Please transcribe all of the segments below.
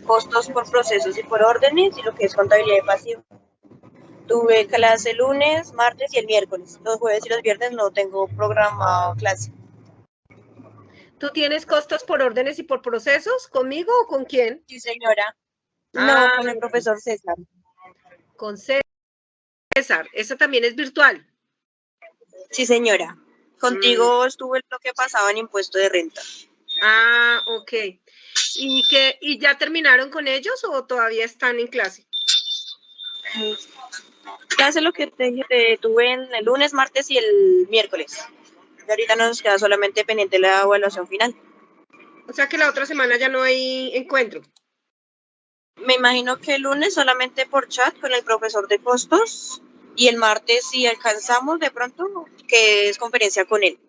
costos por procesos y por órdenes y lo que es contabilidad de pasivo. Tuve clase el lunes, martes y el miércoles. Los jueves y los viernes no tengo programado clase. ¿Tú tienes costos por órdenes y por procesos? ¿Conmigo o con quién? Sí, señora. No, con el profesor César. Con César. ¿Esa también es virtual? Sí, señora. Contigo estuve lo que pasaba en impuesto de renta. Ah, ok. ¿Y ya terminaron con ellos o todavía están en clase? Clase lo que te tuve en el lunes, martes y el miércoles. Y ahorita nos queda solamente pendiente la evaluación final. O sea que la otra semana ya no hay encuentro. Me imagino que el lunes solamente por chat con el profesor de costos y el martes si alcanzamos de pronto, que es conferencia con él.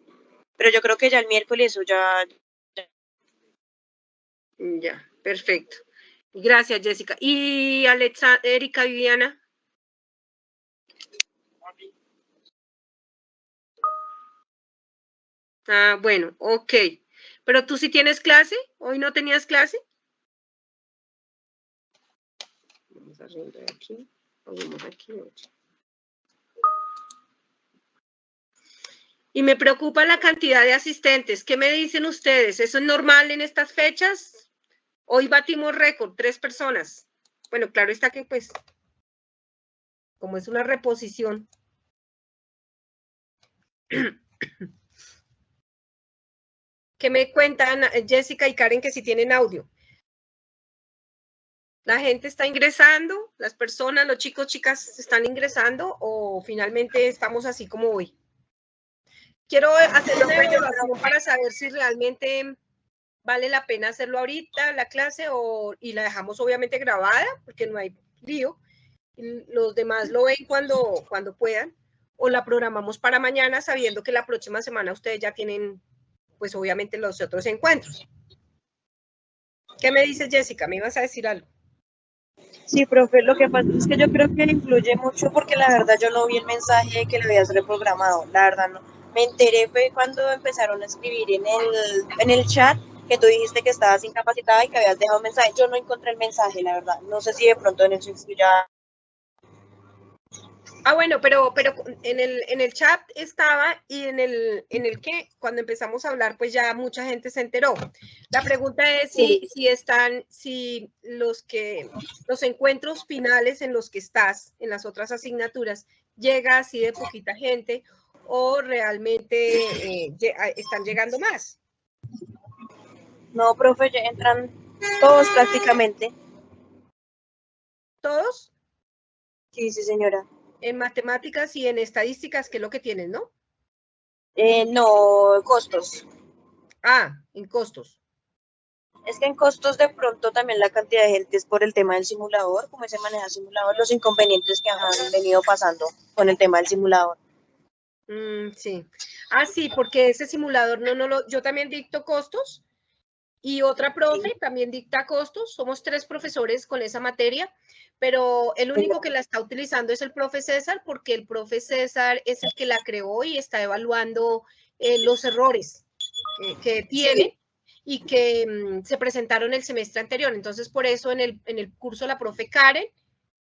Pero yo creo que ya el miércoles eso ya. Ya, perfecto. Gracias, Jessica. ¿Y Erika, Viviana? Ah, bueno, ok. ¿Pero tú sí tienes clase? ¿Hoy no tenías clase? Vamos a arreglar aquí. Vamos aquí. Y me preocupa la cantidad de asistentes. ¿Qué me dicen ustedes? ¿Eso es normal en estas fechas? Hoy batimos récord, 3 personas. Bueno, claro está que pues, como es una reposición. ¿Qué me cuentan Jessica y Karen que si tienen audio? ¿La gente está ingresando? ¿Las personas, los chicos, chicas están ingresando o finalmente estamos así como hoy? Quiero hacer una evaluación para saber si realmente vale la pena hacerlo ahorita, la clase, y la dejamos obviamente grabada, porque no hay lío. Los demás lo ven cuando puedan, o la programamos para mañana, sabiendo que la próxima semana ustedes ya tienen, pues obviamente, los otros encuentros. ¿Qué me dices, Jessica? ¿Me ibas a decir algo? Sí, profe, lo que pasa es que yo creo que influye mucho porque la verdad yo no vi el mensaje que le habías reprogramado, la verdad no. Me enteré fue cuando empezaron a escribir en el chat que tú dijiste que estabas incapacitada y que habías dejado un mensaje. Yo no encontré el mensaje, la verdad. No sé si de pronto en eso ya. Ah, bueno, pero en el chat estaba y en el que cuando empezamos a hablar, pues ya mucha gente se enteró. La pregunta es si los encuentros finales en los que estás, en las otras asignaturas, llega así de poquita gente o realmente están llegando más. No, profe, ya entran todos prácticamente. ¿Todos? Sí, sí, señora. En matemáticas y en estadísticas, que es lo que tienen, ¿no? No, costos. Ah, en costos. Es que en costos de pronto también la cantidad de gente es por el tema del simulador, cómo se maneja el simulador, los inconvenientes que han venido pasando con el tema del simulador. Sí. Ah, sí, porque ese simulador yo también dicto costos y otra profe también dicta costos. Somos 3 profesores con esa materia, pero el único que la está utilizando es el profe César, porque el profe César es el que la creó y está evaluando los errores que tiene y que se presentaron el semestre anterior. Entonces, por eso en el curso la profe Karen,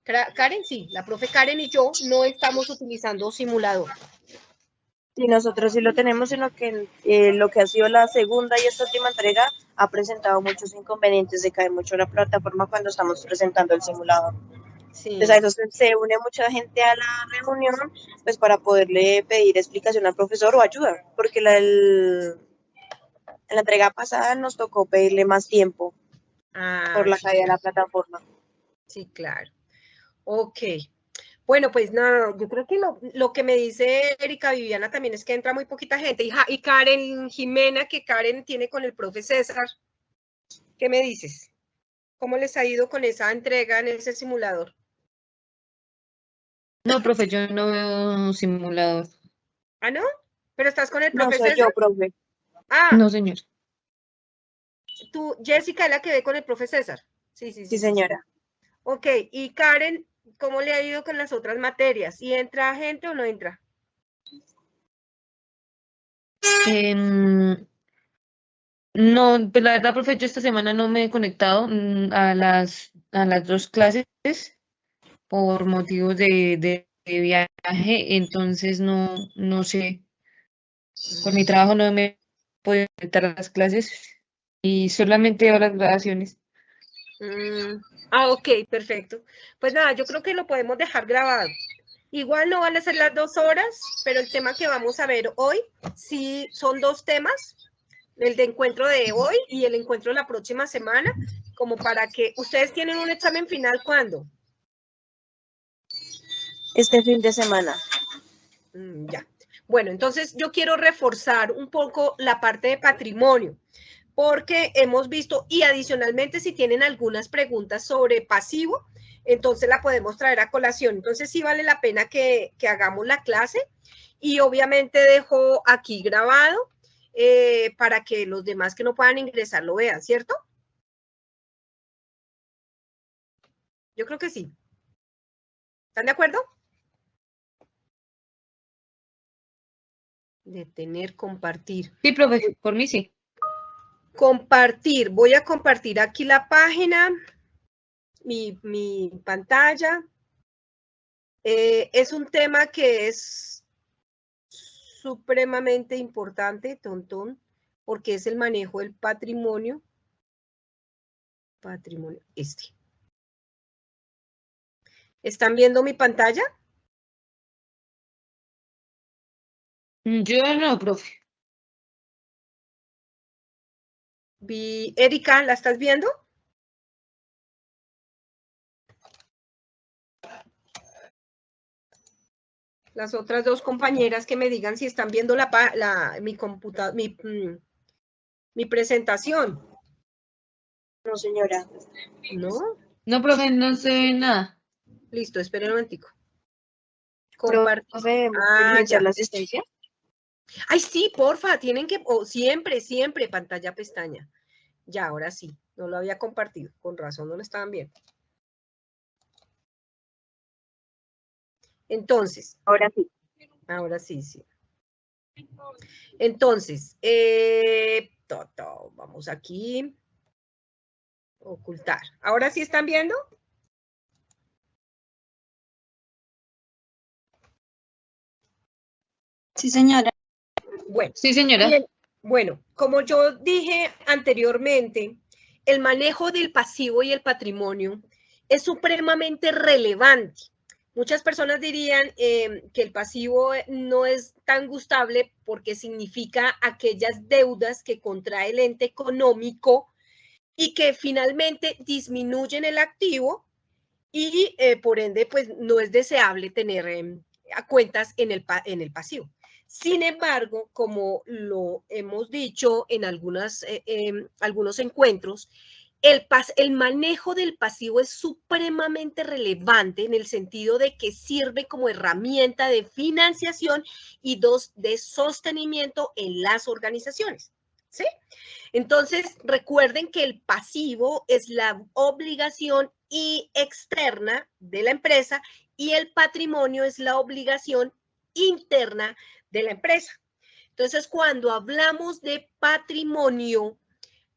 la profe Karen y yo no estamos utilizando simulador. Sí, nosotros sí lo tenemos, sino que lo que ha sido la segunda y esta última entrega ha presentado muchos inconvenientes, se cae mucho la plataforma cuando estamos presentando el simulador. Sí. Entonces a eso se une mucha gente a la reunión, pues para poderle pedir explicación al profesor o ayuda, porque en la entrega pasada nos tocó pedirle más tiempo por la caída de la plataforma. Sí, claro. Ok. Bueno, pues no, yo creo que lo que me dice Erika Viviana también es que entra muy poquita gente. Y Karen Jimena, que Karen tiene con el profe César, ¿qué me dices? ¿Cómo les ha ido con esa entrega en ese simulador? No, profe, yo no veo simulador. ¿Ah, no? ¿Pero estás con el No profe soy César? yo, profe. Ah, No, señor. tú, Jessica, es la que ve con el profe César. Sí. Sí, señora. Ok, y Karen, ¿cómo le ha ido con las otras materias? ¿Y entra gente o no entra? No, pues la verdad, profe, yo esta semana no me he conectado a las dos clases por motivos de viaje, entonces no sé, por mi trabajo no me he podido conectar a las clases y solamente veo las grabaciones. Ok, perfecto. Pues nada, yo creo que lo podemos dejar grabado. Igual no van a ser las 2 horas, pero el tema que vamos a ver hoy, sí son 2 temas, el de encuentro de hoy y el encuentro de la próxima semana, como para que ustedes tienen un examen final, ¿cuándo? Este fin de semana. Ya. Bueno, entonces yo quiero reforzar un poco la parte de patrimonio, porque hemos visto, y adicionalmente si tienen algunas preguntas sobre pasivo, entonces la podemos traer a colación. Entonces sí vale la pena que hagamos la clase, y obviamente dejo aquí grabado para que los demás que no puedan ingresar lo vean, ¿cierto? Yo creo que sí. ¿Están de acuerdo? Detener, compartir. Sí, profe, por mí sí. Compartir. Voy a compartir aquí la página, mi pantalla. Es un tema que es supremamente importante, tontón, porque es el manejo del patrimonio. Patrimonio, este. ¿Están viendo mi pantalla? Yo no, profe. Erika, ¿la estás viendo? Las otras 2 compañeras que me digan si están viendo mi presentación. No, señora. ¿No? No, profe, no se ve nada. Listo, esperen un momentico. Compartir. Profe, Ya. la asistencia. Ay, sí, porfa, tienen que, siempre, pantalla, pestaña. Ya, ahora sí, no lo había compartido, con razón no lo estaban viendo. Entonces. Ahora sí. Ahora sí, sí. Entonces, vamos aquí. Ocultar. ¿Ahora sí están viendo? Sí, señora. Bueno. Sí, señora. Bien. Bueno, como yo dije anteriormente, el manejo del pasivo y el patrimonio es supremamente relevante. Muchas personas dirían que el pasivo no es tan gustable porque significa aquellas deudas que contrae el ente económico y que finalmente disminuyen el activo y por ende pues no es deseable tener cuentas en el pasivo. Sin embargo, como lo hemos dicho en algunos encuentros, el manejo del pasivo es supremamente relevante en el sentido de que sirve como herramienta de financiación y de sostenimiento en las organizaciones. ¿Sí? Entonces, recuerden que el pasivo es la obligación externa de la empresa y el patrimonio es la obligación interna de la empresa. Entonces, cuando hablamos de patrimonio,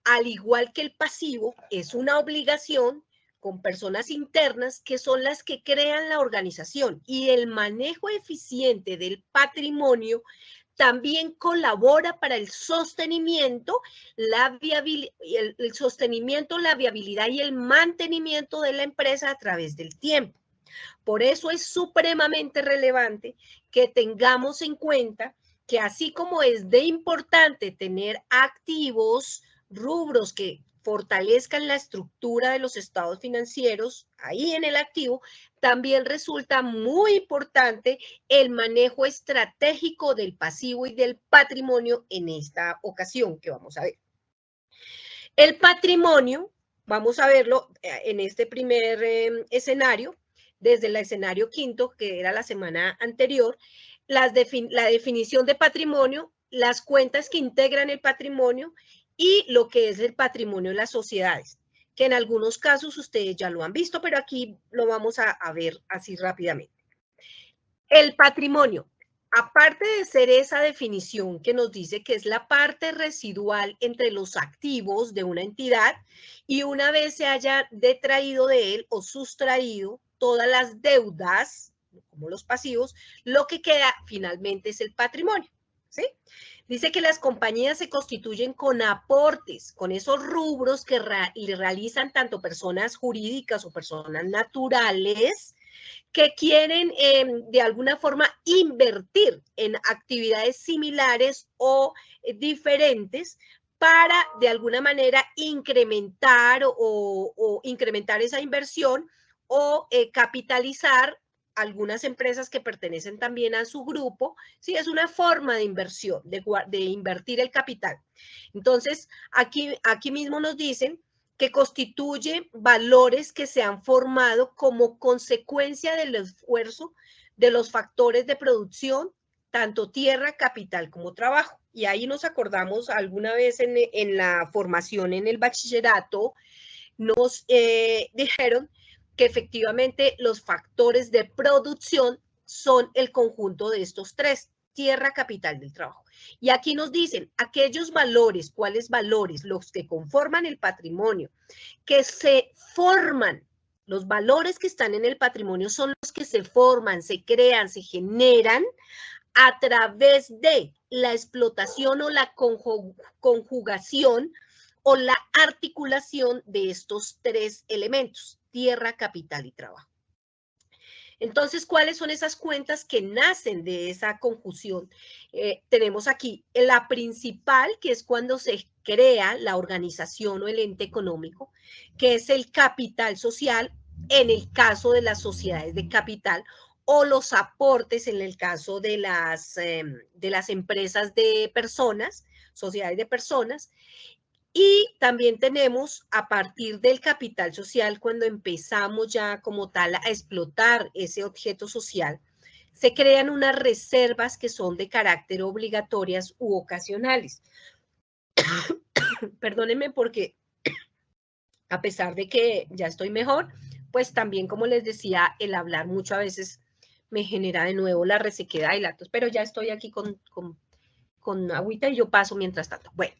al igual que el pasivo, es una obligación con personas internas que son las que crean la organización, y el manejo eficiente del patrimonio también colabora para el sostenimiento, el sostenimiento, la viabilidad y el mantenimiento de la empresa a través del tiempo. Por eso es supremamente relevante que tengamos en cuenta que así como es de importante tener activos, rubros que fortalezcan la estructura de los estados financieros ahí en el activo, también resulta muy importante el manejo estratégico del pasivo y del patrimonio en esta ocasión que vamos a ver. El patrimonio, vamos a verlo en este primer escenario, desde el escenario quinto, que era la semana anterior, la definición de patrimonio, las cuentas que integran el patrimonio y lo que es el patrimonio de las sociedades, que en algunos casos ustedes ya lo han visto, pero aquí lo vamos a ver así rápidamente. El patrimonio. aparte de ser esa definición que nos dice que es la parte residual entre los activos de una entidad y una vez se haya detraído de él o sustraído todas las deudas, como los pasivos, lo que queda finalmente es el patrimonio, ¿sí? Dice que las compañías se constituyen con aportes, con esos rubros que realizan tanto personas jurídicas o personas naturales, que quieren de alguna forma invertir en actividades similares o diferentes para de alguna manera incrementar o incrementar esa inversión o capitalizar algunas empresas que pertenecen también a su grupo. Sí, es una forma de inversión, de invertir el capital. Entonces, aquí mismo nos dicen que constituye valores que se han formado como consecuencia del esfuerzo de los factores de producción, tanto tierra, capital como trabajo. Y ahí nos acordamos alguna vez en la formación en el bachillerato, nos dijeron que efectivamente los factores de producción son el conjunto de estos tres: tierra, capital, del trabajo. Y aquí nos dicen aquellos valores, ¿cuáles valores? Los que conforman el patrimonio, que se forman. Los valores que están en el patrimonio son los que se forman, se crean, se generan a través de la explotación o la conjugación o la articulación de estos tres elementos: tierra, capital y trabajo. Entonces, ¿cuáles son esas cuentas que nacen de esa conjunción? Tenemos aquí la principal, que es cuando se crea la organización o el ente económico, que es el capital social en el caso de las sociedades de capital, o los aportes en el caso de las empresas de personas, sociedades de personas. Y también tenemos, a partir del capital social, cuando empezamos ya como tal a explotar ese objeto social, se crean unas reservas que son de carácter obligatorias u ocasionales. Perdónenme porque a pesar de que ya estoy mejor, pues también, como les decía, el hablar mucho a veces me genera de nuevo la resequedad y la tos, pero ya estoy aquí con agüita y yo paso mientras tanto. Bueno.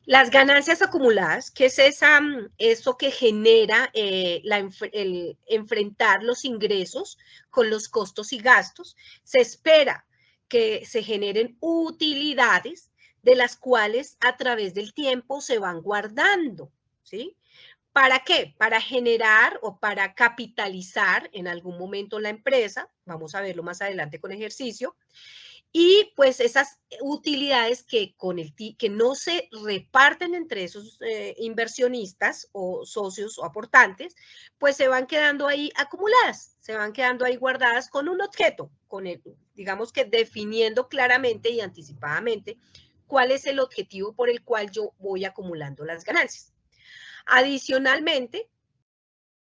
Las ganancias acumuladas, que es eso que genera el enfrentar los ingresos con los costos y gastos. Se espera que se generen utilidades de las cuales a través del tiempo se van guardando, ¿sí? ¿Para qué? Para generar o para capitalizar en algún momento la empresa. Vamos a verlo más adelante con ejercicio. Y pues esas utilidades que no se reparten entre esos inversionistas o socios o aportantes, pues se van quedando ahí acumuladas, se van quedando ahí guardadas con un objeto, digamos que definiendo claramente y anticipadamente cuál es el objetivo por el cual yo voy acumulando las ganancias. Adicionalmente,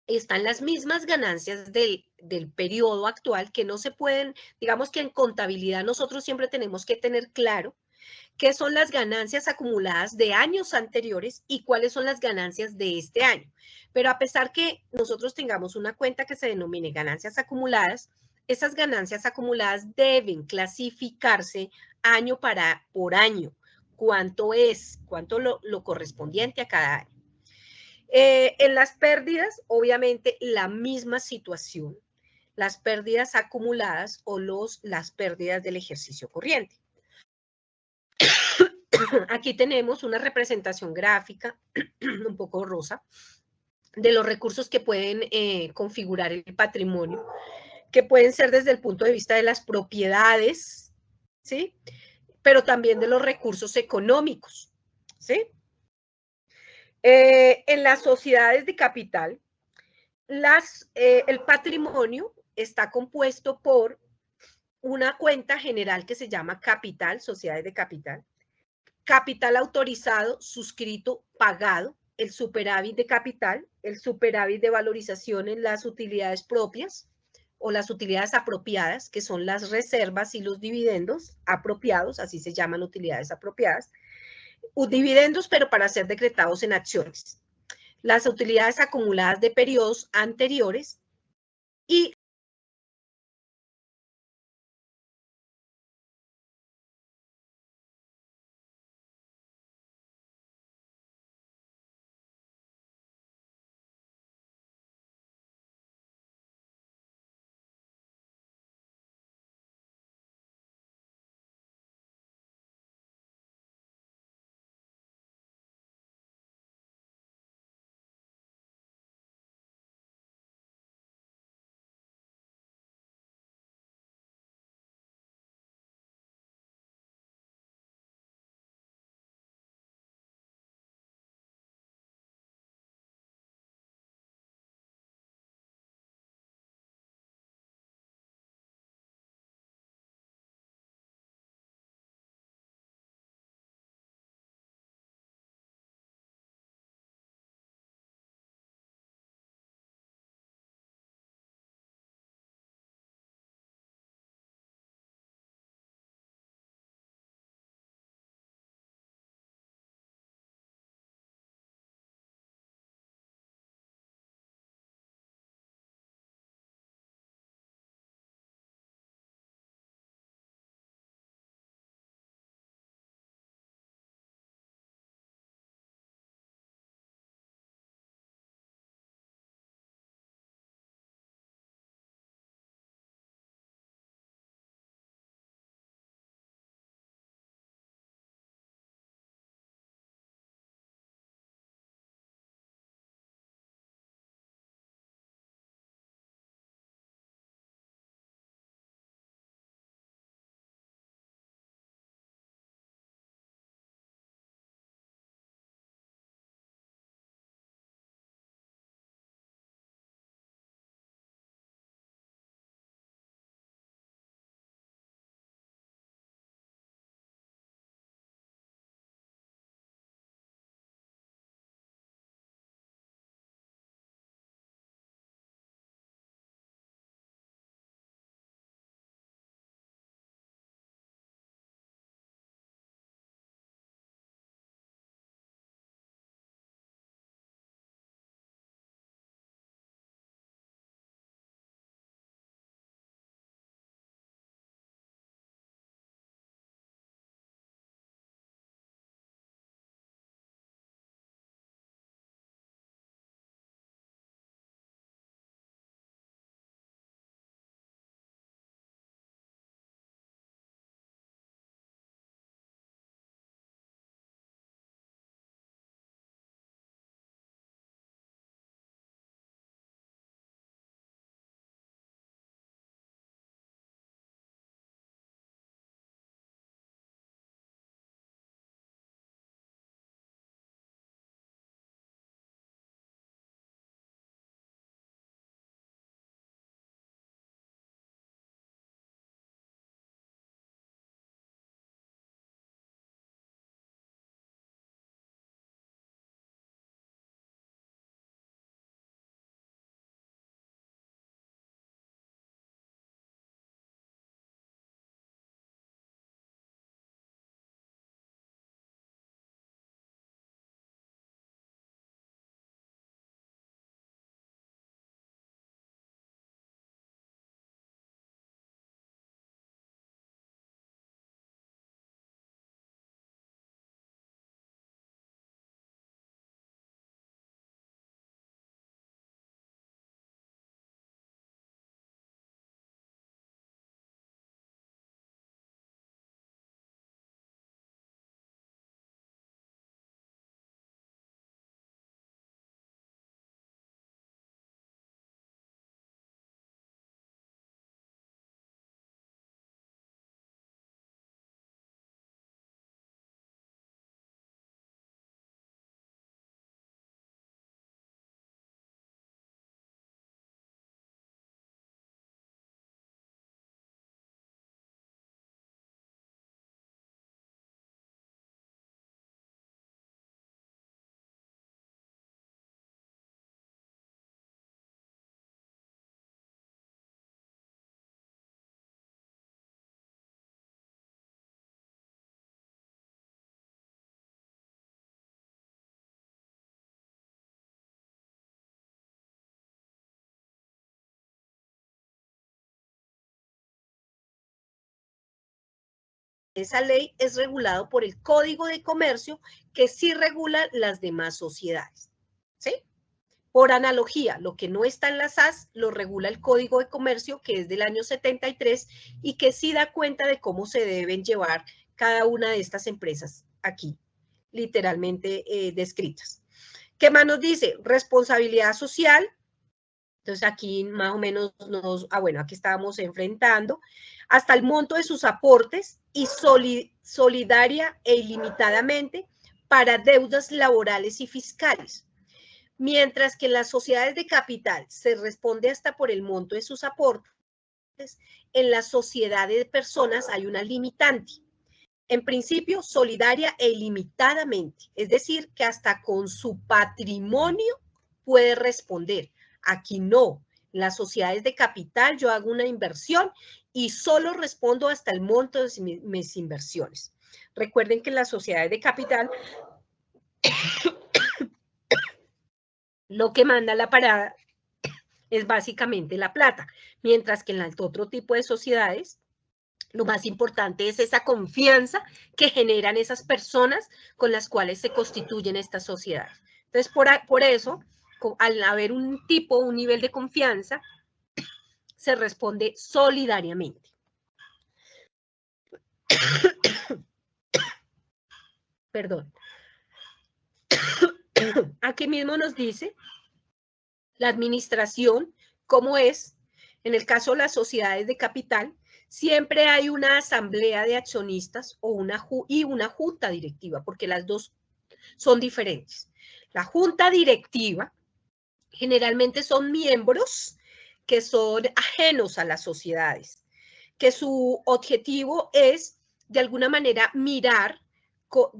están las mismas ganancias del periodo actual que no se pueden, digamos que en contabilidad nosotros siempre tenemos que tener claro qué son las ganancias acumuladas de años anteriores y cuáles son las ganancias de este año. Pero a pesar que nosotros tengamos una cuenta que se denomine ganancias acumuladas, esas ganancias acumuladas deben clasificarse año por año. ¿Cuánto es? ¿Cuánto lo correspondiente a cada año? En las pérdidas, obviamente, la misma situación, las pérdidas acumuladas o las pérdidas del ejercicio corriente. Aquí tenemos una representación gráfica, un poco borrosa, de los recursos que pueden configurar el patrimonio, que pueden ser desde el punto de vista de las propiedades, ¿sí? Pero también de los recursos económicos, ¿sí? En las sociedades de capital, el patrimonio está compuesto por una cuenta general que se llama capital, sociedades de capital, capital autorizado, suscrito, pagado, el superávit de capital, el superávit de valorización en las utilidades propias o las utilidades apropiadas, que son las reservas y los dividendos apropiados, así se llaman utilidades apropiadas, dividendos, pero para ser decretados en acciones. Las utilidades acumuladas de periodos anteriores y esa ley es regulado por el Código de Comercio, que sí regula las demás sociedades, ¿sí? Por analogía, lo que no está en la SAS lo regula el Código de Comercio, que es del año 73 y que sí da cuenta de cómo se deben llevar cada una de estas empresas aquí, literalmente descritas. ¿Qué más nos dice? Responsabilidad social. Entonces aquí más o menos bueno, aquí estábamos enfrentando hasta el monto de sus aportes y solidaria e ilimitadamente para deudas laborales y fiscales. Mientras que en las sociedades de capital se responde hasta por el monto de sus aportes, en las sociedades de personas hay una limitante. En principio, solidaria e ilimitadamente, es decir, que hasta con su patrimonio puede responder. Aquí no. En las sociedades de capital yo hago una inversión y solo respondo hasta el monto de mis inversiones. Recuerden que en las sociedades de capital lo que manda la parada es básicamente la plata, mientras que en el otro tipo de sociedades lo más importante es esa confianza que generan esas personas con las cuales se constituyen estas sociedades. Entonces, por eso, al haber un nivel de confianza, se responde solidariamente. Perdón. Aquí mismo nos dice la administración, cómo es, en el caso de las sociedades de capital, siempre hay una asamblea de accionistas y una junta directiva, porque las dos son diferentes. La junta directiva generalmente son miembros que son ajenos a las sociedades, que su objetivo es de alguna manera mirar con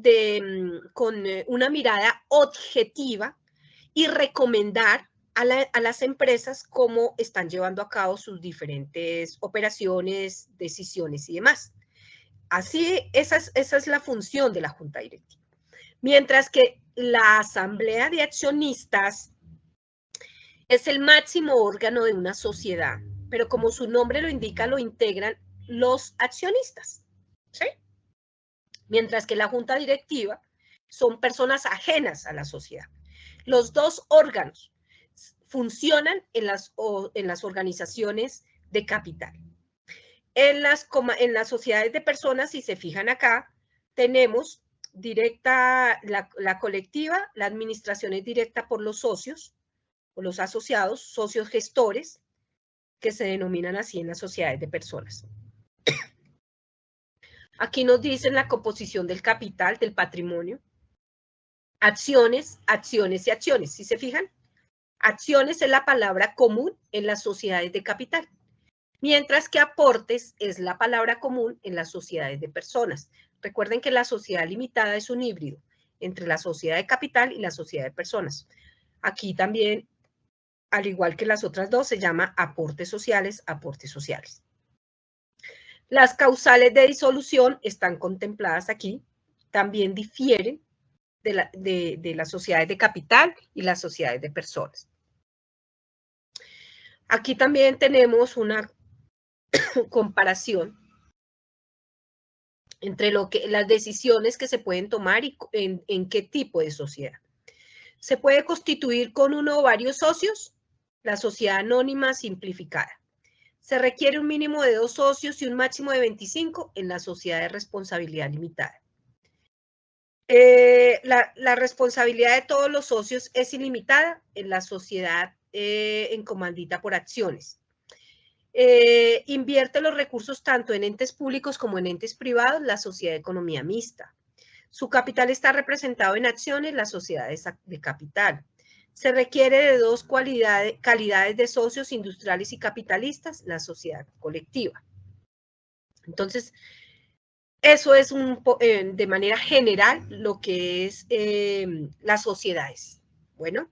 una mirada objetiva y recomendar a las empresas cómo están llevando a cabo sus diferentes operaciones, decisiones y demás. Así, esa es la función de la junta directiva. Mientras que la asamblea de accionistas es el máximo órgano de una sociedad, pero como su nombre lo indica, lo integran los accionistas, ¿sí? Mientras que la junta directiva son personas ajenas a la sociedad. Los dos órganos funcionan en las organizaciones de capital. En las sociedades de personas, si se fijan acá, tenemos directa la colectiva, la administración es directa por los socios, o los asociados, socios gestores, que se denominan así en las sociedades de personas. Aquí nos dicen la composición del capital, del patrimonio. Acciones, acciones y acciones. ¿Sí se fijan? Acciones es la palabra común en las sociedades de capital, mientras que aportes es la palabra común en las sociedades de personas. Recuerden que la sociedad limitada es un híbrido entre la sociedad de capital y la sociedad de personas. Aquí también, al igual que las otras dos, se llama aportes sociales, aportes sociales. Las causales de disolución están contempladas aquí, también difieren de las sociedades de capital y las sociedades de personas. Aquí también tenemos una comparación entre las decisiones que se pueden tomar y en qué tipo de sociedad. Se puede constituir con uno o varios socios, la sociedad anónima simplificada. Se requiere un mínimo de 2 socios y un máximo de 25 en la sociedad de responsabilidad limitada. La responsabilidad de todos los socios es ilimitada en la sociedad en comandita por acciones. Invierte los recursos tanto en entes públicos como en entes privados, la sociedad de economía mixta. Su capital está representado en acciones, la sociedad de capital. Se requiere de 2 calidades de socios industriales y capitalistas, la sociedad colectiva. Entonces, eso es de manera general lo que es las sociedades. Bueno,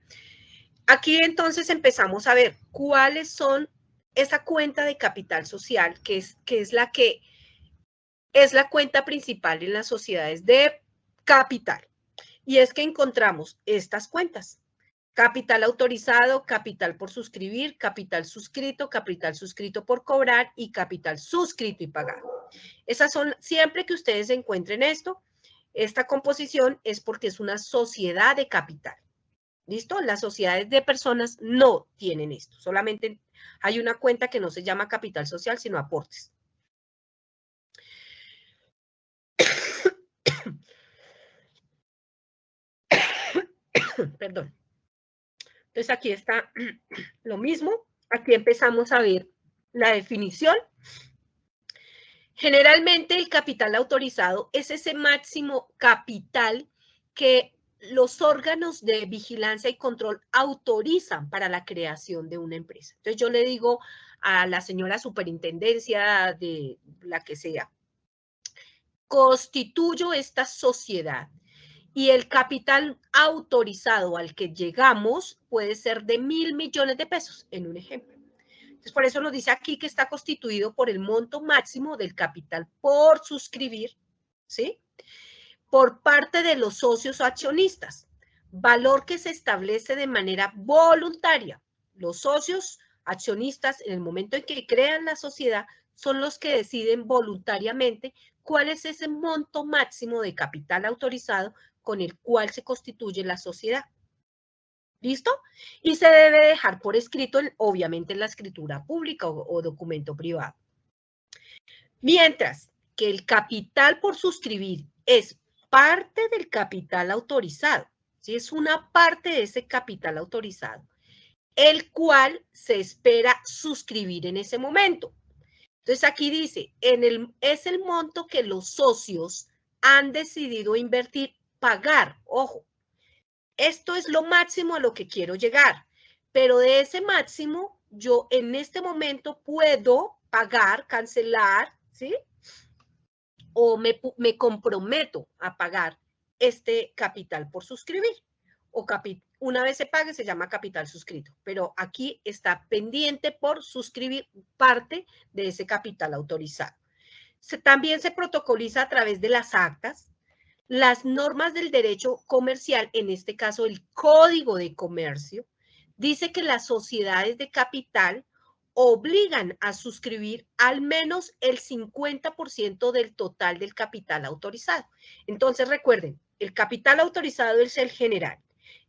aquí entonces empezamos a ver cuáles son esa cuenta de capital social, que es la cuenta principal en las sociedades de capital. Y es que encontramos estas cuentas. Capital autorizado, capital por suscribir, capital suscrito por cobrar y capital suscrito y pagado. Esas son, siempre que ustedes encuentren esto, esta composición es porque es una sociedad de capital. ¿Listo? Las sociedades de personas no tienen esto. Solamente hay una cuenta que no se llama capital social, sino aportes. Perdón. Entonces aquí está lo mismo. Aquí empezamos a ver la definición. Generalmente el capital autorizado es ese máximo capital que los órganos de vigilancia y control autorizan para la creación de una empresa. Entonces yo le digo a la señora superintendencia de la que sea, constituyo esta sociedad y el capital autorizado al que llegamos puede ser de 1.000 millones de pesos, en un ejemplo. Entonces, por eso nos dice aquí que está constituido por el monto máximo del capital por suscribir, ¿sí? Por parte de los socios o accionistas, valor que se establece de manera voluntaria. Los socios accionistas, en el momento en que crean la sociedad, son los que deciden voluntariamente cuál es ese monto máximo de capital autorizado con el cual se constituye la sociedad. ¿Listo? Y se debe dejar por escrito, obviamente, en la escritura pública o documento privado. Mientras que el capital por suscribir es parte del capital autorizado, ¿sí? Es una parte de ese capital autorizado, el cual se espera suscribir en ese momento. Entonces aquí dice, es el monto que los socios han decidido invertir, pagar, ojo. Esto es lo máximo a lo que quiero llegar, pero de ese máximo yo en este momento puedo pagar, cancelar, ¿sí? O me comprometo a pagar este capital por suscribir. O una vez se pague se llama capital suscrito, pero aquí está pendiente por suscribir parte de ese capital autorizado. También se protocoliza a través de las actas. Las normas del derecho comercial, en este caso el Código de Comercio, dice que las sociedades de capital obligan a suscribir al menos el 50% del total del capital autorizado. Entonces recuerden, el capital autorizado es el general.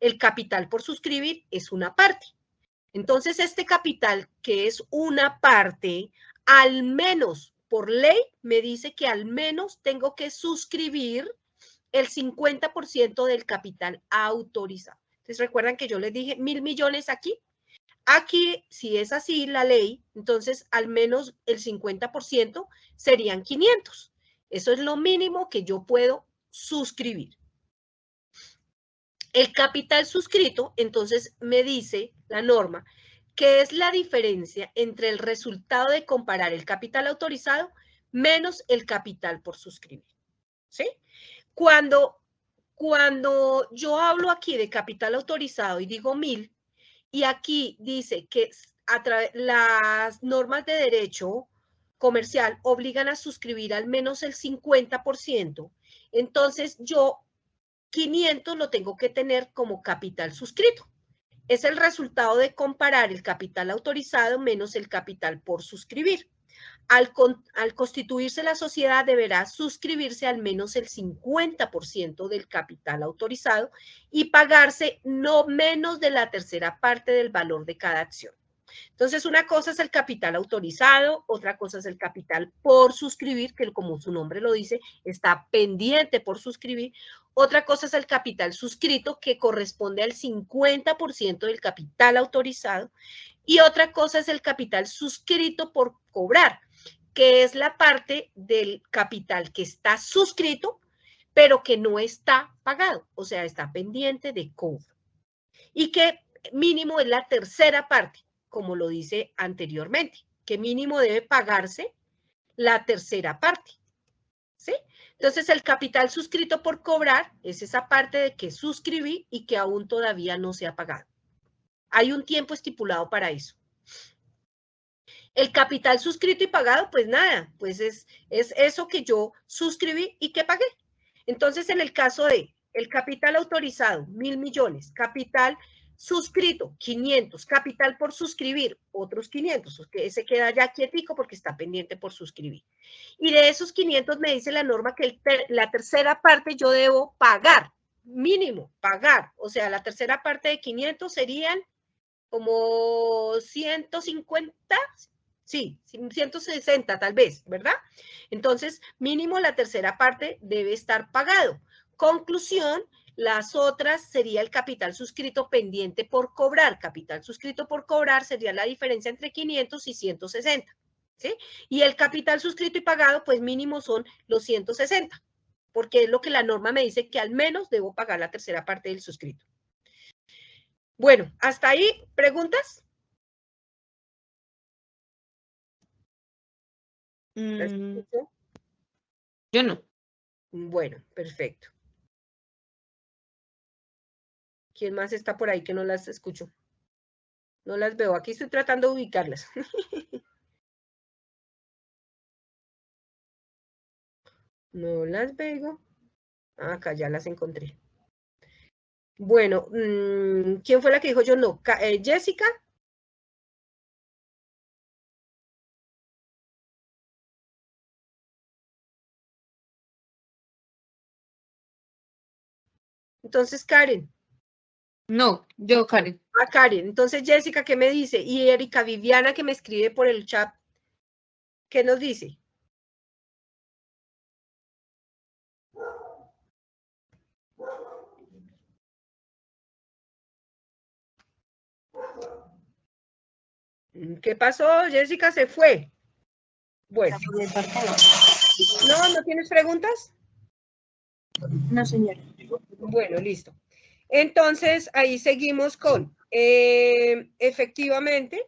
El capital por suscribir es una parte. Entonces este capital, que es una parte, al menos por ley, me dice que al menos tengo que suscribir el 50% del capital autorizado. Entonces, recuerdan que yo les dije 1.000 millones aquí. Aquí, si es así la ley, entonces al menos el 50% serían 500. Eso es lo mínimo que yo puedo suscribir. El capital suscrito, entonces, me dice la norma que es la diferencia entre el resultado de comparar el capital autorizado menos el capital por suscribir. ¿Sí? Cuando yo hablo aquí de capital autorizado y digo 1.000, y aquí dice que las normas de derecho comercial obligan a suscribir al menos el 50%, entonces yo 500 lo tengo que tener como capital suscrito. Es el resultado de comparar el capital autorizado menos el capital por suscribir. Al constituirse la sociedad deberá suscribirse al menos el 50% del capital autorizado y pagarse no menos de la tercera parte del valor de cada acción. Entonces, una cosa es el capital autorizado, otra cosa es el capital por suscribir, que como su nombre lo dice, está pendiente por suscribir. Otra cosa es el capital suscrito, que corresponde al 50% del capital autorizado. Y otra cosa es el capital suscrito por cobrar, que es la parte del capital que está suscrito, pero que no está pagado, o sea, está pendiente de cobro. Y que mínimo es la tercera parte, como lo dice anteriormente, que mínimo debe pagarse la tercera parte. ¿Sí? Entonces, el capital suscrito por cobrar es esa parte de que suscribí y que aún todavía no se ha pagado. Hay un tiempo estipulado para eso. El capital suscrito y pagado, pues nada, pues es eso que yo suscribí y que pagué. Entonces, en el caso de el capital autorizado, 1.000 millones, capital Suscrito, 500. Capital por suscribir, otros 500. Que ese queda ya quietico porque está pendiente por suscribir. Y de esos 500 me dice la norma que la tercera parte yo debo pagar, mínimo, pagar. O sea, la tercera parte de 500 serían como 150, sí, 160 tal vez, ¿verdad? Entonces, mínimo la tercera parte debe estar pagado. Conclusión, las otras sería el capital suscrito pendiente por cobrar. Capital suscrito por cobrar sería la diferencia entre 500 y 160, ¿sí? Y el capital suscrito y pagado, pues mínimo son los 160, porque es lo que la norma me dice que al menos debo pagar la tercera parte del suscrito. Bueno, hasta ahí, ¿preguntas? Yo no. Bueno, perfecto. ¿Quién más está por ahí que no las escucho? No las veo. Aquí estoy tratando de ubicarlas. No las veo. Acá ya las encontré. Bueno, ¿quién fue la que dijo yo no? ¿Jessica? Entonces, Karen. No, yo, Karen. Ah, Karen. Entonces, Jessica, ¿qué me dice? Y Erika Viviana, que me escribe por el chat, ¿qué nos dice? ¿Qué pasó? Jessica se fue. Bueno. ¿No tienes preguntas? No, señora. Bueno, listo. Entonces, ahí seguimos con, efectivamente,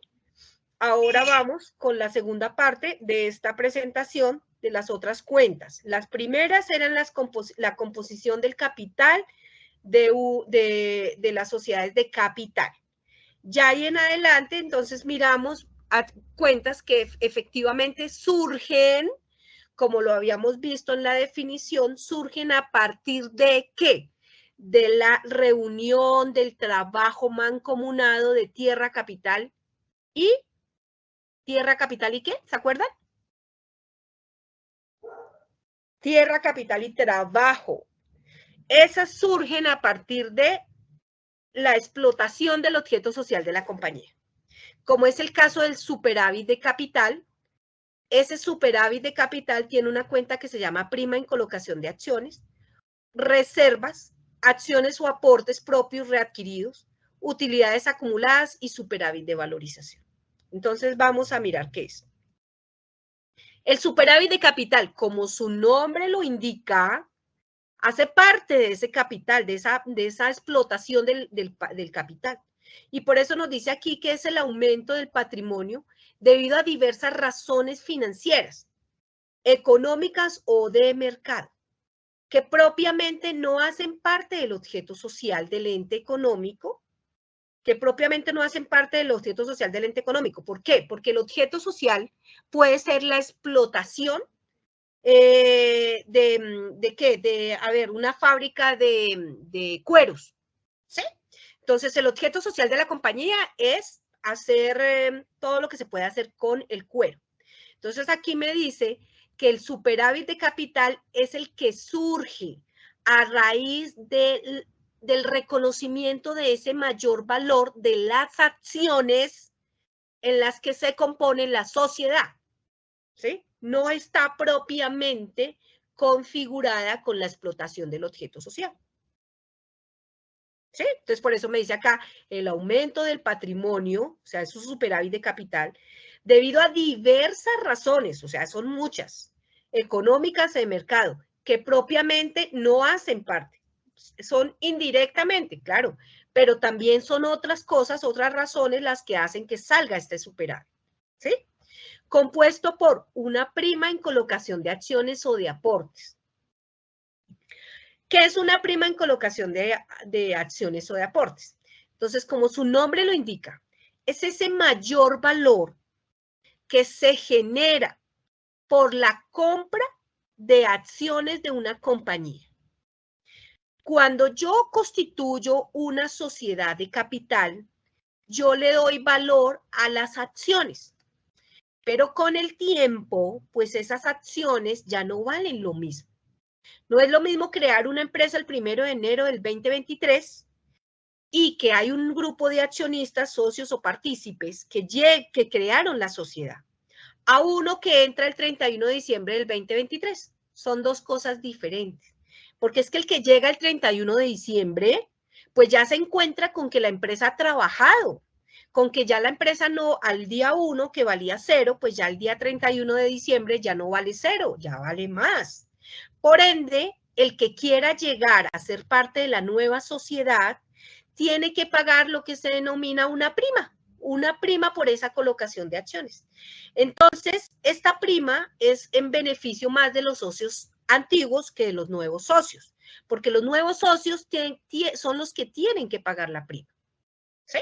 ahora vamos con la segunda parte de esta presentación de las otras cuentas. Las primeras eran la composición del capital de las sociedades de capital. Ya ahí en adelante, entonces miramos a cuentas que efectivamente surgen, como lo habíamos visto en la definición, surgen a partir de ¿qué? De la reunión del trabajo mancomunado de tierra, capital y tierra, capital y ¿qué? ¿Se acuerdan? Tierra, capital y trabajo. Esas surgen a partir de la explotación del objeto social de la compañía. Como es el caso del superávit de capital, ese superávit de capital tiene una cuenta que se llama prima en colocación de acciones, reservas, acciones o aportes propios readquiridos, utilidades acumuladas y superávit de valorización. Entonces vamos a mirar qué es. El superávit de capital, como su nombre lo indica, hace parte de ese capital, de esa explotación del capital. Y por eso nos dice aquí que es el aumento del patrimonio debido a diversas razones financieras, económicas o de mercado, que propiamente no hacen parte del objeto social del ente económico, ¿Por qué? Porque el objeto social puede ser la explotación ¿de qué? Una fábrica de cueros, ¿sí? Entonces, el objeto social de la compañía es hacer todo lo que se puede hacer con el cuero. Entonces, aquí me dice que el superávit de capital es el que surge a raíz del reconocimiento de ese mayor valor de las acciones en las que se compone la sociedad, ¿sí? No está propiamente configurada con la explotación del objeto social. ¿Sí? Entonces, por eso me dice acá el aumento del patrimonio, o sea, es su superávit de capital, debido a diversas razones, o sea, son muchas, económicas de mercado, que propiamente no hacen parte, son indirectamente, claro, pero también son otras cosas, otras razones las que hacen que salga este superávit, ¿sí? Compuesto por una prima en colocación de acciones o de aportes. ¿Qué es una prima en colocación de acciones o de aportes? Entonces, como su nombre lo indica, es ese mayor valor que se genera por la compra de acciones de una compañía. Cuando yo constituyo una sociedad de capital, yo le doy valor a las acciones, pero con el tiempo, pues esas acciones ya no valen lo mismo. No es lo mismo crear una empresa el 1 de enero del 2023 y que hay un grupo de accionistas, socios o partícipes que crearon la sociedad, a uno que entra el 31 de diciembre del 2023. Son dos cosas diferentes. Porque es que el que llega el 31 de diciembre, pues ya se encuentra con que la empresa ha trabajado, con que ya la empresa no, al día 1 que valía 0, pues ya el día 31 de diciembre ya no vale 0, ya vale más. Por ende, el que quiera llegar a ser parte de la nueva sociedad tiene que pagar lo que se denomina una prima por esa colocación de acciones. Entonces, esta prima es en beneficio más de los socios antiguos que de los nuevos socios, porque los nuevos socios son los que tienen que pagar la prima. ¿Sí?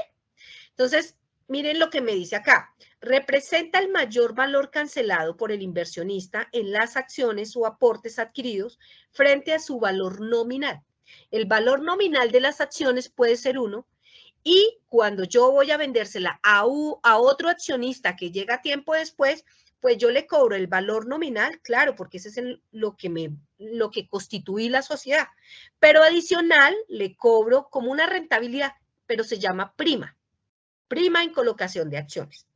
Entonces, miren lo que me dice acá. Representa el mayor valor cancelado por el inversionista en las acciones o aportes adquiridos frente a su valor nominal. El valor nominal de las acciones puede ser 1, y cuando yo voy a vendérsela a otro accionista que llega tiempo después, pues yo le cobro el valor nominal, claro, porque ese es lo que constituye la sociedad. Pero adicional le cobro como una rentabilidad, pero se llama prima en colocación de acciones.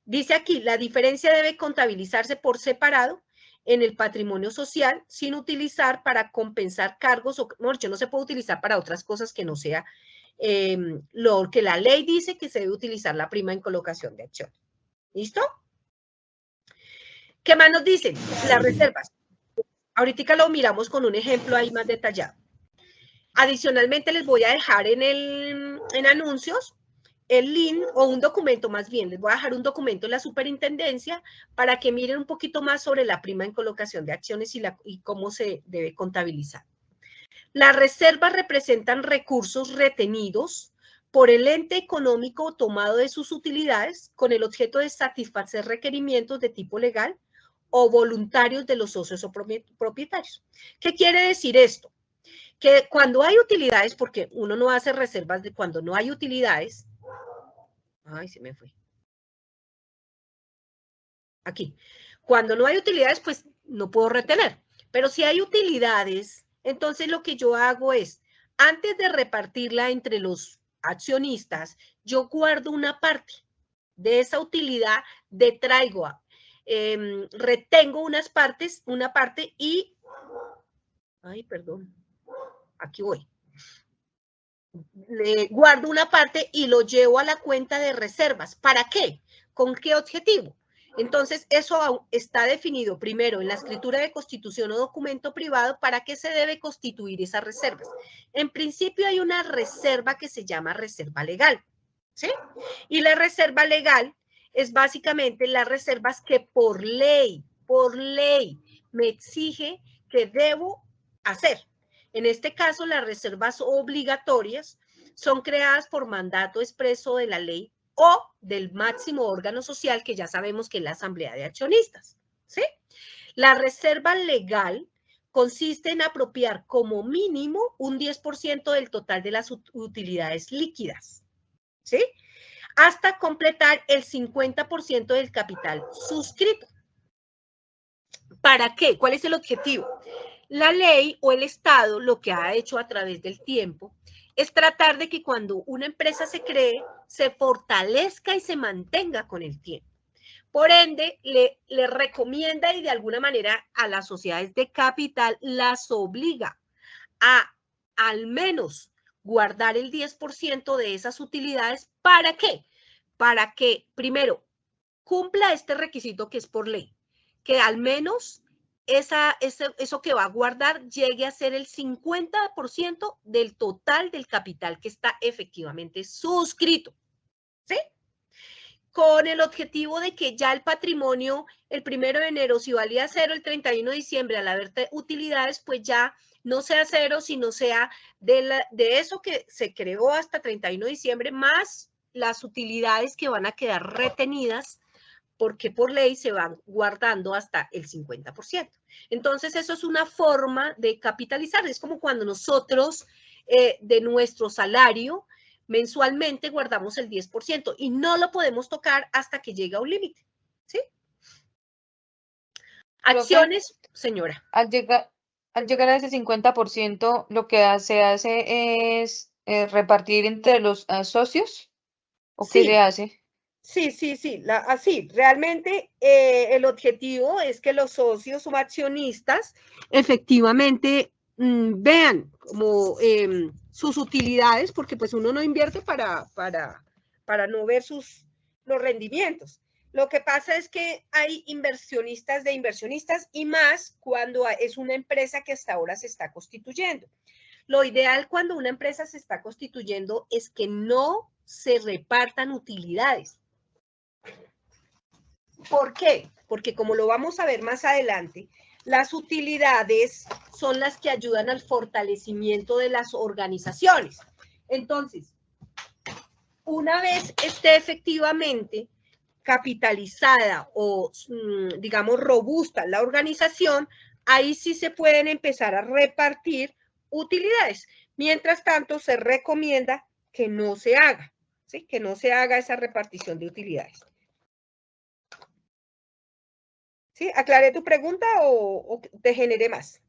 Dice aquí, la diferencia debe contabilizarse por separado en el patrimonio social sin utilizar para compensar cargos, o no se puede utilizar para otras cosas que no sea lo que la ley dice que se debe utilizar la prima en colocación de acciones. ¿Listo? ¿Qué más nos dicen? Las reservas. Ahorita lo miramos con un ejemplo ahí más detallado. Adicionalmente les voy a dejar en anuncios el link o un documento más bien. Les voy a dejar un documento en la superintendencia para que miren un poquito más sobre la prima en colocación de acciones y cómo se debe contabilizar. Las reservas representan recursos retenidos por el ente económico tomado de sus utilidades con el objeto de satisfacer requerimientos de tipo legal o voluntarios de los socios o propietarios. ¿Qué quiere decir esto? Que cuando hay utilidades, porque uno no hace reservas de cuando no hay utilidades. Ay, se me fue. Aquí. Cuando no hay utilidades, pues no puedo retener. Pero si hay utilidades, entonces lo que yo hago es, antes de repartirla entre los accionistas, yo guardo una parte de esa utilidad, retengo una parte y, ay, perdón, aquí voy. Le guardo una parte y lo llevo a la cuenta de reservas. ¿Para qué? ¿Con qué objetivo? Entonces, eso está definido primero en la escritura de constitución o documento privado. ¿Para qué se debe constituir esas reservas? En principio hay una reserva que se llama reserva legal, ¿sí? Y la reserva legal es básicamente las reservas que por ley me exige que debo hacer. En este caso, las reservas obligatorias son creadas por mandato expreso de la ley o del máximo órgano social, que ya sabemos que es la Asamblea de Accionistas, ¿sí? La reserva legal consiste en apropiar como mínimo un 10% del total de las utilidades líquidas, ¿sí? Hasta completar el 50% del capital suscrito. ¿Para qué? ¿Cuál es el objetivo? La ley o el Estado lo que ha hecho a través del tiempo es tratar de que cuando una empresa se cree, se fortalezca y se mantenga con el tiempo. Por ende, le recomienda y de alguna manera a las sociedades de capital las obliga a al menos guardar el 10% de esas utilidades. ¿Para qué? Para que, primero, cumpla este requisito que es por ley, que al menos eso que va a guardar llegue a ser el 50% del total del capital que está efectivamente suscrito, ¿sí? Con el objetivo de que ya el patrimonio, el 1 de enero, si valía 0 el 31 de diciembre, al haber utilidades, pues ya no sea 0, sino sea de eso que se creó hasta 31 de diciembre, más las utilidades que van a quedar retenidas porque por ley se van guardando hasta el 50%. Entonces, eso es una forma de capitalizar. Es como cuando nosotros de nuestro salario mensualmente guardamos el 10% y no lo podemos tocar hasta que llegue a un límite. ¿Sí? Acciones, señora. Al llegar a ese 50%, lo que se hace es repartir entre los socios, ¿o qué se hace? Sí, así, realmente el objetivo es que los socios o accionistas efectivamente vean como sus utilidades, porque pues uno no invierte para no ver los rendimientos. Lo que pasa es que hay inversionistas de inversionistas y más cuando es una empresa que hasta ahora se está constituyendo. Lo ideal cuando una empresa se está constituyendo es que no se repartan utilidades. ¿Por qué? Porque como lo vamos a ver más adelante, las utilidades son las que ayudan al fortalecimiento de las organizaciones. Entonces, una vez esté efectivamente capitalizada o, digamos, robusta la organización, ahí sí se pueden empezar a repartir utilidades. Mientras tanto, se recomienda que no se haga, ¿sí? Que no se haga esa repartición de utilidades. ¿Sí? ¿Aclaré tu pregunta o te generé más?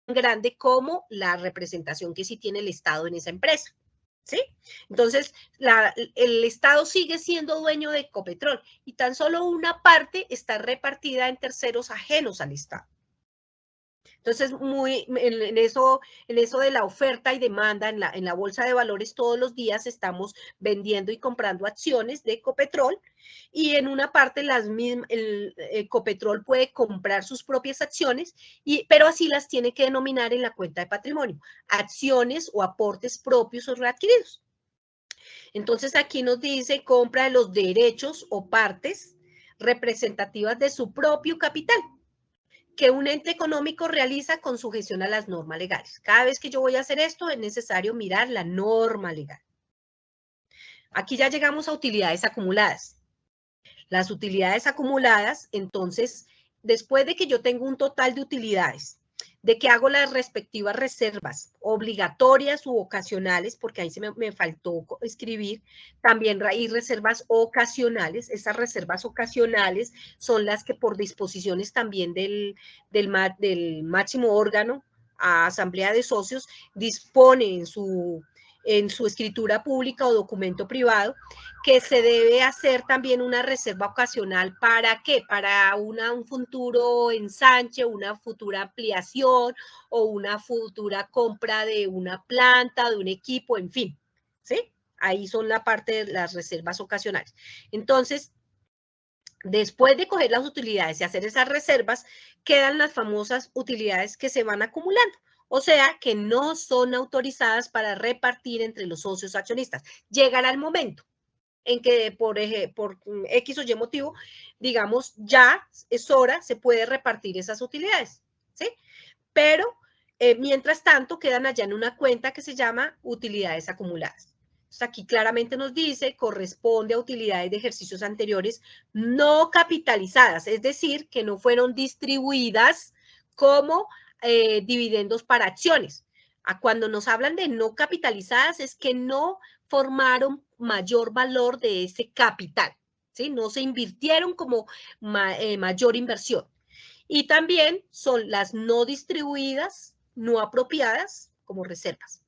grande como la representación que sí tiene el Estado en esa empresa. ¿Sí? Entonces, el Estado sigue siendo dueño de Ecopetrol y tan solo una parte está repartida en terceros ajenos al Estado. Entonces, en eso de la oferta y demanda en la bolsa de valores, todos los días estamos vendiendo y comprando acciones de Ecopetrol y en una parte el Ecopetrol puede comprar sus propias acciones, pero así las tiene que denominar en la cuenta de patrimonio, acciones o aportes propios o readquiridos. Entonces, aquí nos dice compra de los derechos o partes representativas de su propio capital que un ente económico realiza con sujeción a las normas legales. Cada vez que yo voy a hacer esto, es necesario mirar la norma legal. Aquí ya llegamos a utilidades acumuladas. Las utilidades acumuladas, entonces, después de que yo tengo un total de utilidades, de que hago las respectivas reservas obligatorias u ocasionales, porque ahí me faltó escribir, también hay reservas ocasionales. Esas reservas ocasionales son las que por disposiciones también del máximo órgano, a asamblea de socios, dispone en su escritura pública o documento privado, que se debe hacer también una reserva ocasional. ¿Para qué? Para un futuro ensanche, una futura ampliación o una futura compra de una planta, de un equipo, en fin, ¿sí? Ahí son la parte de las reservas ocasionales. Entonces, después de coger las utilidades y hacer esas reservas, quedan las famosas utilidades que se van acumulando. O sea, que no son autorizadas para repartir entre los socios accionistas. Llegará el momento en que por X o Y motivo, digamos, ya es hora, se puede repartir esas utilidades, ¿sí? Pero, mientras tanto, quedan allá en una cuenta que se llama utilidades acumuladas. Entonces, aquí claramente nos dice, corresponde a utilidades de ejercicios anteriores no capitalizadas, es decir, que no fueron distribuidas como dividendos para acciones. Cuando nos hablan de no capitalizadas es que no formaron mayor valor de ese capital, ¿sí? No se invirtieron como mayor inversión. Y también son las no distribuidas, no apropiadas como reservas.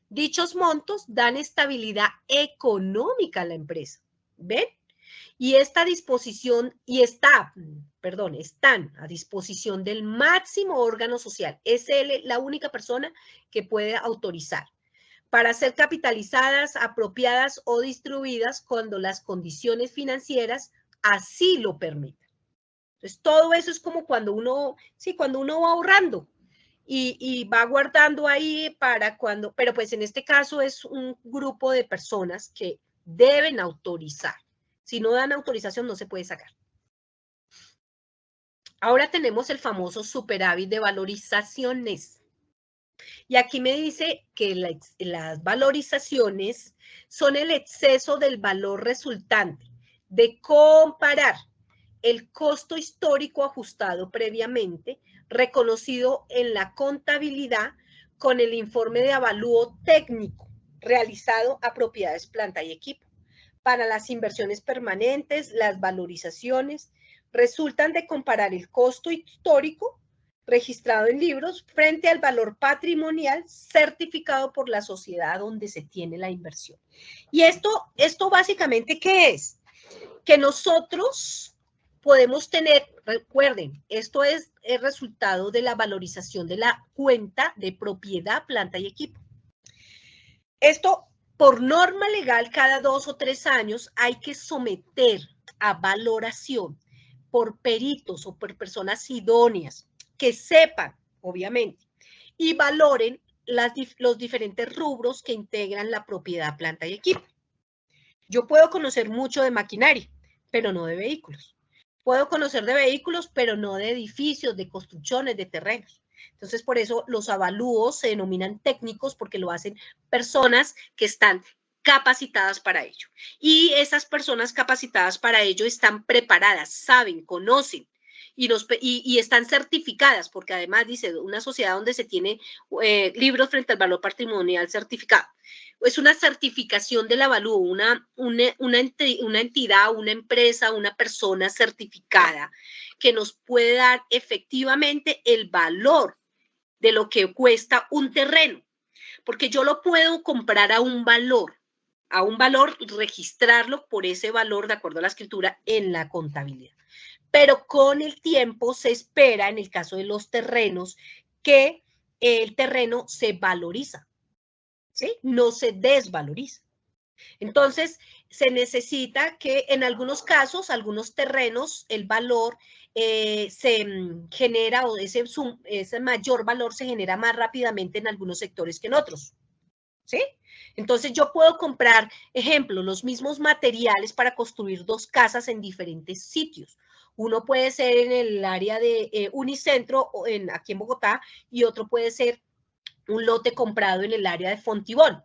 Dichos montos dan estabilidad económica a la empresa, ¿ven? Y esta disposición, están a disposición del máximo órgano social. Es él la única persona que puede autorizar para ser capitalizadas, apropiadas o distribuidas cuando las condiciones financieras así lo permitan. Entonces, todo eso es como cuando uno va ahorrando y va guardando ahí para cuando, pero pues en este caso es un grupo de personas que deben autorizar. Si no dan autorización, no se puede sacar. Ahora tenemos el famoso superávit de valorizaciones. Y aquí me dice que las valorizaciones son el exceso del valor resultante de comparar el costo histórico ajustado previamente, reconocido en la contabilidad, con el informe de avalúo técnico realizado a propiedades, planta y equipo. Para las inversiones permanentes, las valorizaciones resultan de comparar el costo histórico registrado en libros frente al valor patrimonial certificado por la sociedad donde se tiene la inversión. Y esto básicamente, ¿qué es? Que nosotros podemos tener, recuerden, esto es el resultado de la valorización de la cuenta de propiedad, planta y equipo. Esto, por norma legal, cada 2 o 3 años hay que someter a valoración por peritos o por personas idóneas que sepan, obviamente, y valoren los diferentes rubros que integran la propiedad, planta y equipo. Yo puedo conocer mucho de maquinaria, pero no de vehículos. Puedo conocer de vehículos, pero no de edificios, de construcciones, de terrenos. Entonces, por eso los avalúos se denominan técnicos, porque lo hacen personas que están capacitadas para ello. Y esas personas capacitadas para ello están preparadas, saben, conocen y están certificadas, porque además dice una sociedad donde se tiene libros frente al valor patrimonial certificado. Es una certificación del avalúo, una entidad, una empresa, una persona certificada que nos puede dar efectivamente el valor de lo que cuesta un terreno, porque yo lo puedo comprar a un valor, registrarlo por ese valor de acuerdo a la escritura en la contabilidad. Pero con el tiempo se espera, en el caso de los terrenos, que el terreno se valoriza, ¿sí? No se desvaloriza. Entonces, se necesita que en algunos casos, algunos terrenos, el valor se genera, o ese mayor valor se genera más rápidamente en algunos sectores que en otros, ¿sí? Entonces, yo puedo comprar, ejemplo, los mismos materiales para construir 2 casas en diferentes sitios. Uno puede ser en el área de Unicentro, aquí en Bogotá, y otro puede ser un lote comprado en el área de Fontibón.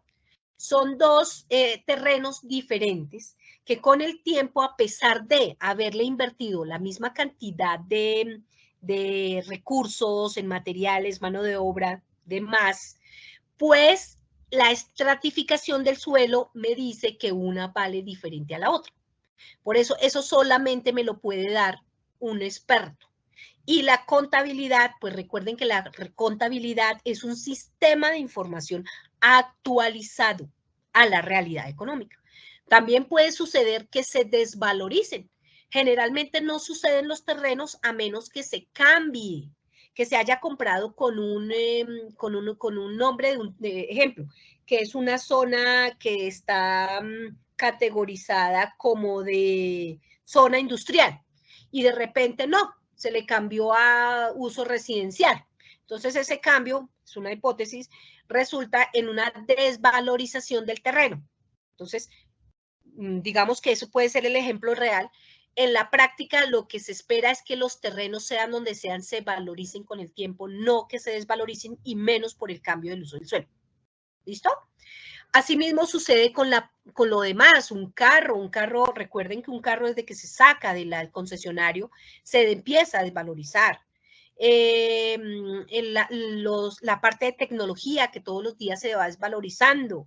Son 2 terrenos diferentes que con el tiempo, a pesar de haberle invertido la misma cantidad de recursos en materiales, mano de obra, demás, pues la estratificación del suelo me dice que una vale diferente a la otra. Por eso, eso solamente me lo puede dar un experto. Y la contabilidad, pues recuerden que la contabilidad es un sistema de información actualizado a la realidad económica. También puede suceder que se desvaloricen. Generalmente no sucede en los terrenos a menos que se cambie, que se haya comprado con un nombre de ejemplo, que es una zona que está categorizada como de zona industrial y de repente no, se le cambió a uso residencial. Entonces ese cambio, es una hipótesis, resulta en una desvalorización del terreno. Entonces, digamos que eso puede ser el ejemplo real. En la práctica, lo que se espera es que los terrenos sean donde sean, se valoricen con el tiempo, no que se desvaloricen y menos por el cambio del uso del suelo. ¿Listo? Asimismo sucede con lo demás, un carro, recuerden que un carro desde que se saca del concesionario se empieza a desvalorizar. La parte de tecnología que todos los días se va desvalorizando.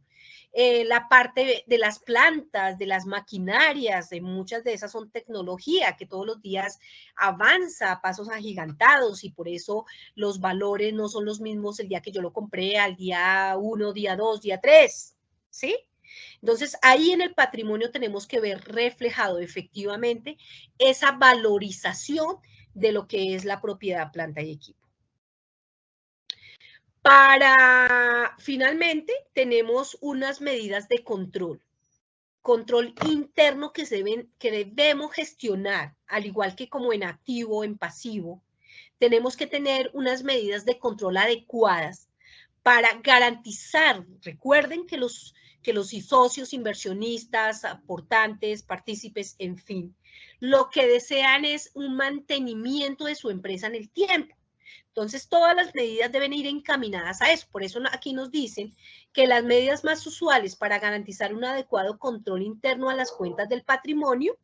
La parte de las plantas, de las maquinarias, de muchas de esas son tecnología que todos los días avanza a pasos agigantados y por eso los valores no son los mismos el día que yo lo compré al día 1, día 2, día 3, ¿sí? Entonces, ahí en el patrimonio tenemos que ver reflejado efectivamente esa valorización de lo que es la propiedad, planta y equipo. Finalmente, tenemos unas medidas de control interno que debemos gestionar, al igual que como en activo, en pasivo. Tenemos que tener unas medidas de control adecuadas para garantizar, recuerden que los socios, inversionistas, aportantes, partícipes, en fin, lo que desean es un mantenimiento de su empresa en el tiempo. Entonces, todas las medidas deben ir encaminadas a eso. Por eso aquí nos dicen que las medidas más usuales para garantizar un adecuado control interno a las cuentas del patrimonio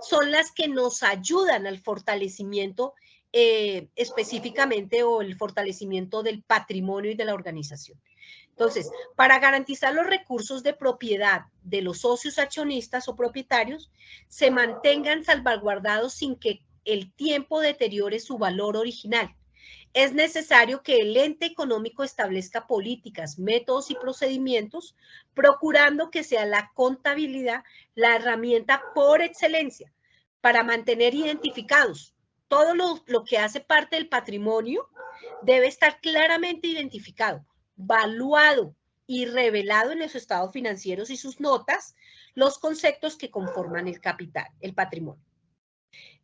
son las que nos ayudan al fortalecimiento específicamente o el fortalecimiento del patrimonio y de la organización. Entonces, para garantizar los recursos de propiedad de los socios accionistas o propietarios, se mantengan salvaguardados sin que el tiempo deteriore su valor original. Es necesario que el ente económico establezca políticas, métodos y procedimientos, procurando que sea la contabilidad la herramienta por excelencia para mantener identificados. Todo lo que hace parte del patrimonio debe estar claramente identificado, valuado y revelado en los estados financieros y sus notas los conceptos que conforman el capital, el patrimonio.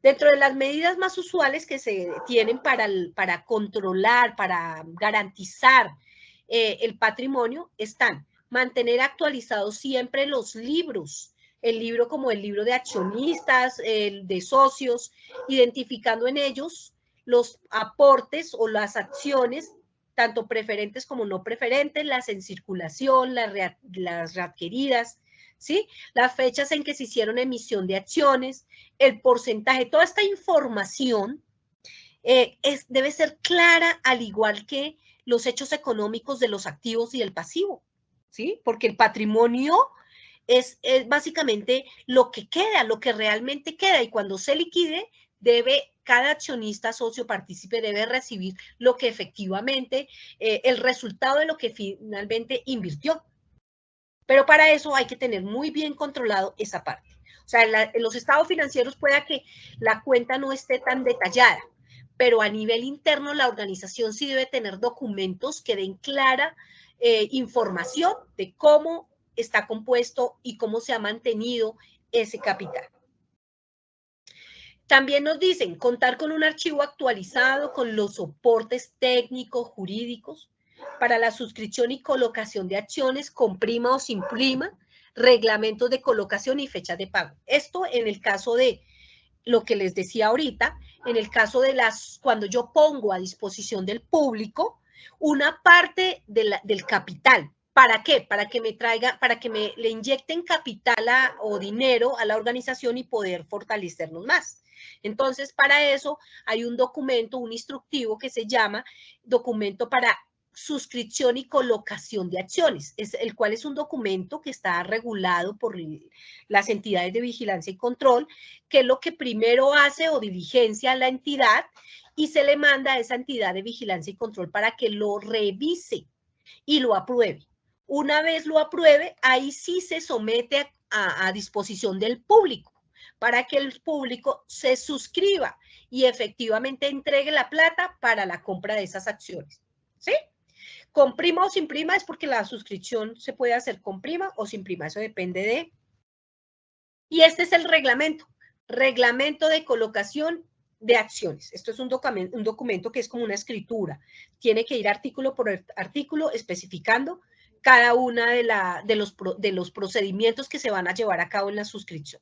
Dentro de las medidas más usuales que se tienen para controlar, para garantizar el patrimonio, están mantener actualizados siempre los libros, el libro como el libro de accionistas, el de socios, identificando en ellos los aportes o las acciones, tanto preferentes como no preferentes, las en circulación, las readquiridas, ¿sí? Las fechas en que se hicieron emisión de acciones, el porcentaje, toda esta información debe ser clara, al igual que los hechos económicos de los activos y del pasivo, ¿sí? Porque el patrimonio es básicamente lo que queda, lo que realmente queda, y cuando se liquide debe cada accionista socio partícipe debe recibir lo que efectivamente, el resultado de lo que finalmente invirtió. Pero para eso hay que tener muy bien controlado esa parte. O sea, en los estados financieros pueda que la cuenta no esté tan detallada, pero a nivel interno la organización sí debe tener documentos que den clara información de cómo está compuesto y cómo se ha mantenido ese capital. También nos dicen contar con un archivo actualizado con los soportes técnicos, jurídicos, para la suscripción y colocación de acciones con prima o sin prima, reglamentos de colocación y fechas de pago. Esto en el caso de lo que les decía ahorita, en el caso de cuando yo pongo a disposición del público una parte del capital. ¿Para qué? Para que le inyecten capital o dinero a la organización y poder fortalecernos más. Entonces, para eso hay un documento, un instructivo que se llama documento para suscripción y colocación de acciones, el cual es un documento que está regulado por las entidades de vigilancia y control, que es lo que primero hace o diligencia a la entidad y se le manda a esa entidad de vigilancia y control para que lo revise y lo apruebe. Una vez lo apruebe, ahí sí se somete a disposición del público, para que el público se suscriba y efectivamente entregue la plata para la compra de esas acciones. ¿Sí? Con prima o sin prima es porque la suscripción se puede hacer con prima o sin prima, eso depende de... Y este es el reglamento de colocación de acciones. Esto es un documento que es como una escritura. Tiene que ir artículo por artículo especificando cada una de los procedimientos que se van a llevar a cabo en la suscripción.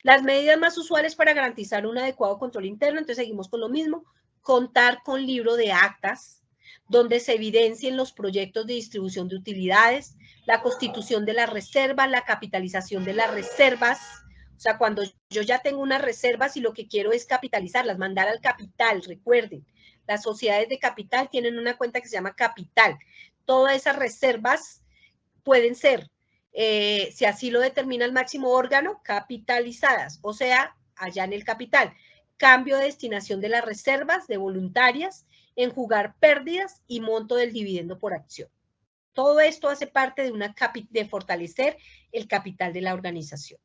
Las medidas más usuales para garantizar un adecuado control interno, entonces seguimos con lo mismo, contar con libro de actas, donde se evidencien los proyectos de distribución de utilidades, la constitución de las reservas, la capitalización de las reservas. O sea, cuando yo ya tengo unas reservas y lo que quiero es capitalizarlas, mandar al capital, recuerden, las sociedades de capital tienen una cuenta que se llama capital. Todas esas reservas pueden ser, si así lo determina el máximo órgano, capitalizadas, o sea, allá en el capital. Cambio de destinación de las reservas de voluntarias, enjugar pérdidas y monto del dividendo por acción. Todo esto hace parte de fortalecer el capital de la organización.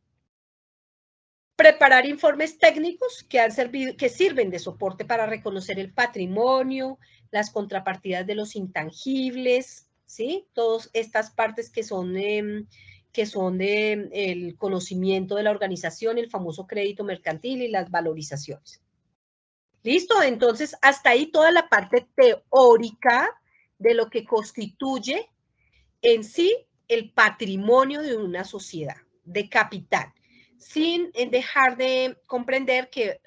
Preparar informes técnicos que sirven de soporte para reconocer el patrimonio, las contrapartidas de los intangibles, ¿sí? Todas estas partes que son de el conocimiento de la organización, el famoso crédito mercantil y las valorizaciones. ¿Listo? Entonces, hasta ahí toda la parte teórica de lo que constituye en sí el patrimonio de una sociedad, de capital, sin dejar de comprender que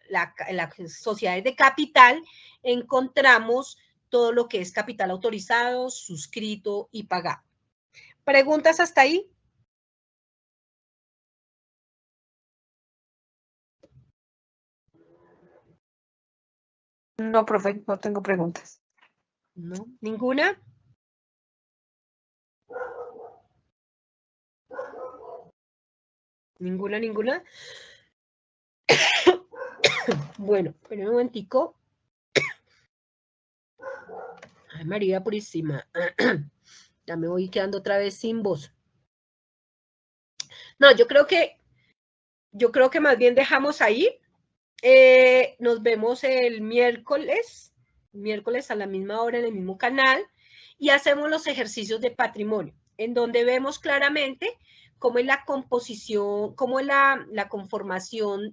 en las sociedades de capital encontramos todo lo que es capital autorizado, suscrito y pagado. ¿Preguntas hasta ahí? No, profe, no tengo preguntas. ¿No? ¿Ninguna? ¿Ninguna? Bueno, pero un momentico. Ay, María Purísima. Ya me voy quedando otra vez sin voz. No, yo creo que más bien dejamos ahí. Nos vemos el miércoles a la misma hora en el mismo canal y hacemos los ejercicios de patrimonio, en donde vemos claramente cómo es la composición, cómo es la conformación